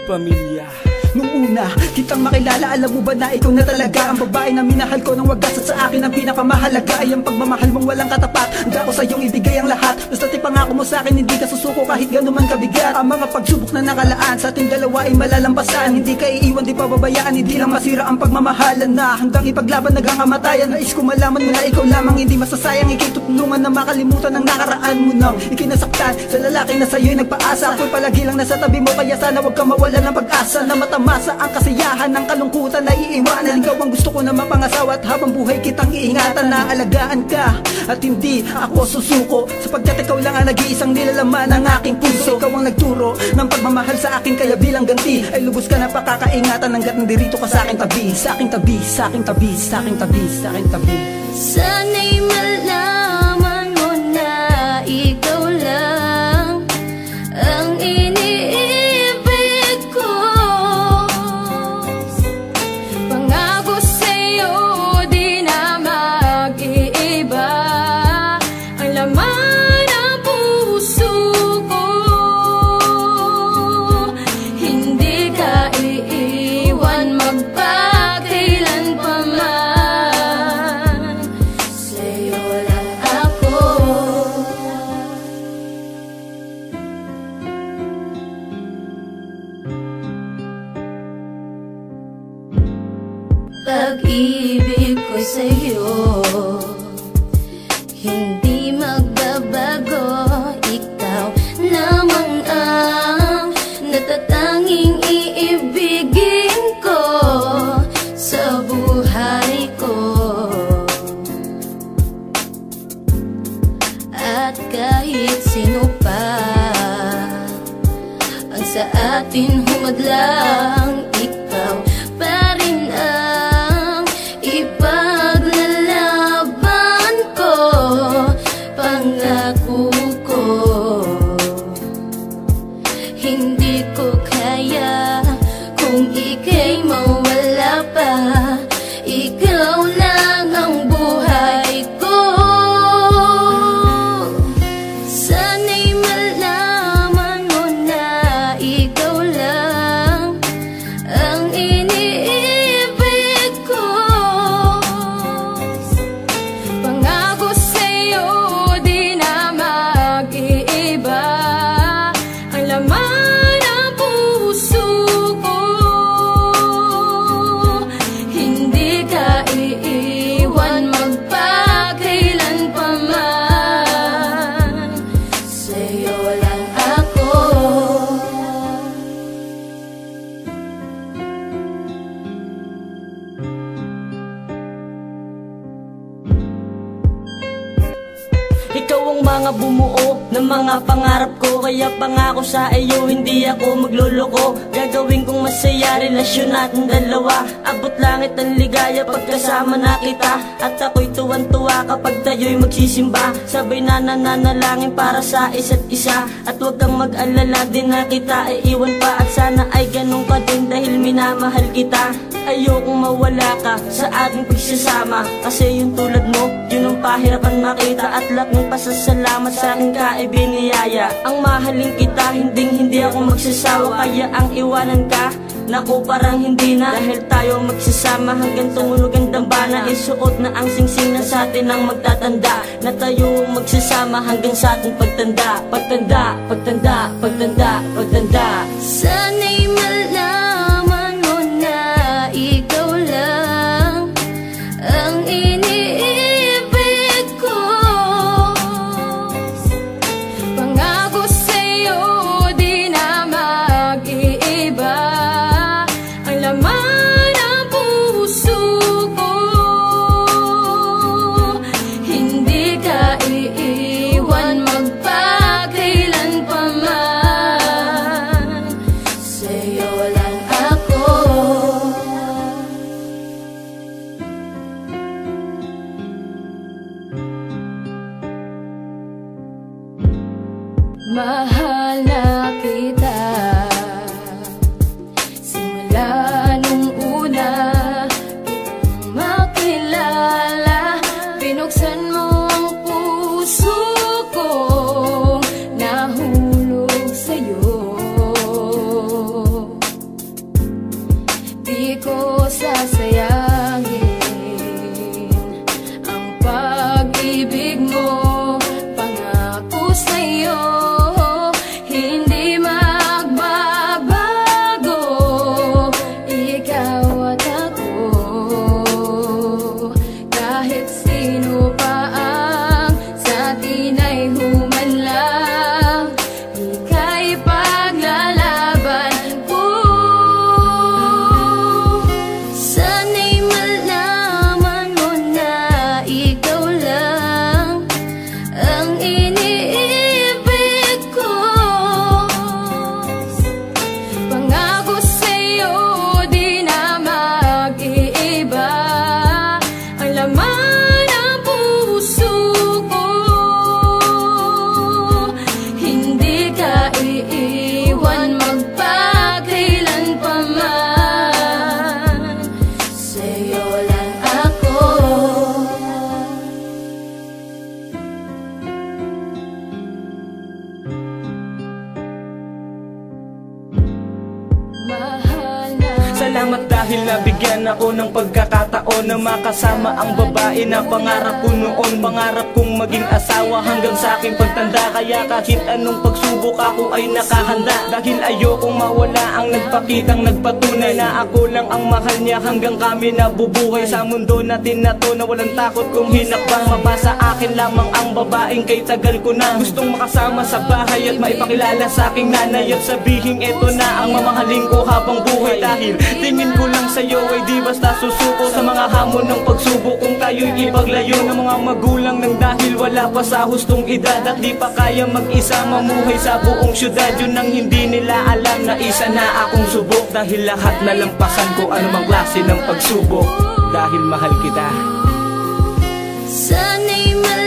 pamilya. Nung una, kitang makilala, alam mo ba na ikaw na talaga ang babae na minahal ko ng wagas. At sa akin ang pinakamahalaga ay ang pagmamahal mong walang katapat. Handa ko sa iyong ibigay ang lahat. Basta't ipangako mo sa akin, hindi ka susuko kahit gano'n man kabigat. Ang mga pagsubok na nakalaan sa ating dalawa ay malalampasan. Hindi ka iiwan, di pababayaan, hindi lang masira ang pagmamahalan na hanggang ipaglaban hanggang kamatayan. Nais ko malaman mo na ikaw lamang hindi masasayang. Ika'y tutulungan na makalimutan ang nakaraan mo nang ikinasaktan sa lalaki na sa'yo'y nagpaasa. Ako'y palagi lang nasa tabi mo, kaya sana wag ka mawala ng pag-asa na matamasa ang kasiyahan ng kalungkutan na iiwanan. Ikaw ang gusto ko na mapangasawa at habang buhay kitang iingatan na alagaan ka at hindi ako susuko, sapagkat ikaw lang ang nag-iisang nilalaman ng aking puso. Ikaw ang nagturo ng pagmamahal sa akin, kaya bilang ganti ay lubos ka na pakakaingatan hanggat nandirito ka sa aking tabi, sa aking tabi, sa aking tabi, sa aking tabi, sa aking tabi. Sana'y malaman mo na ikaw lang ang iniibig ko. Pangako sa'yo di na mag-iiba ang laman ng puso ko. Hindi ka iiwan magpakailan pa man. Sa'yo lang ako. Pag-ibig ko sa'yo hindi magbabago. Ikaw lamang ang natatanging iibigin ko sa buhay ko. At kahit sino pa ang sa atin humadlang, ikaw pa rin ang ipaglalaban ko. Pangako ko, hindi ko kaya kung ika'y mawala pa. Ikaw lang ang buhay ko. Sana'y malaman mo na ikaw lang ang iniibig ko. Pangako sa'yo di na mag-iiba ang laman ng puso ko. Hindi ka iiwan magpakailan pa man. Sa'yo lang ako. Ikaw ang mga bumuo ng mga pangarap ko, kaya pangako sa iyo hindi ako magluloko. Gagawin kong masaya relasyon natin dalawa. Abot langit ang ligaya pagkasama na kita. At ako'y tuwan-tuwa kapag tayo'y magsisimba. Sabay na nananalangin para sa isa't isa. At huwag kang mag-alala, din na kita iiwan pa. At sana ay ganun ka din dahil minamahal kita. Ayokong mawala ka sa ating pagsasama, kasi yung tulad mo, yun ang pahirapan makita. At laking pasasalamat sa aking kaibiniyaya. Ang mahalin kita, hindi ako magsasawa. Kaya ang iwanan ka, naku parang hindi na. Dahil tayo magsasama hanggang tumunog ang dambana. Isuot na ang singsing na sa atin ang magtatanda, na tayo magsasama hanggang sa ating pagtanda. Pagtanda, pagtanda, pagtanda, pagtanda. Sana'y malaman mo na ikaw lang ang iniibig ko. Pangako sa'yo di na mag-iiba ang laman ng puso ko. Hindi ka iiwan magpakailan pa man. Sa'yo lang di ko sasayangin ang pag-ibig mo. Pangako sa'yo, hindi magbabago. Ikaw at ako, kahit sino pa ang sa atin ay humanlang, ika'y paglalaban ko. Sana'y malaman mo na ikaw lang ang iniibig ko. Pangako sa'yo, di na mag-iiba ang laman ng puso ko. Hindi ka iiwan magpakailan pa man, sa'yo lang ako. Mahal na Salamat dahil nabigyan ako ng pagkakataon na makasama ang babae na pangarap ko noon. Pangarap kong maging asawa hanggang sa aking pagtanda. Kaya kahit anong pagsubok ako ay nakahanda. Dahil ayokong mawala ang nagpakitang nagpatunay na ako lang ang mahal niya hanggang kami nabubuhay. Sa mundo natin na to na walang takot kung hinakbang mabasa akin lamang ang babaeng kay tagal ko na gustong makasama sa bahay at maipakilala sa aking nanay at sabihin eto na ang mamahalin ko habang buhay. Dahil tingin ko lang sa'yo ay di basta susuko sa mga hamon ng pagsubok. Kung tayo'y ipaglayo ng mga magulang nang dahil wala pa sa hustong edad at di pa kaya mag-isa mamuhay sa buong syudad. Yun ang hindi nila alam na isa na akong subok. Dahil lahat nalampasan ko anumang klase ng pagsubok. Dahil mahal kita. sana'y malaman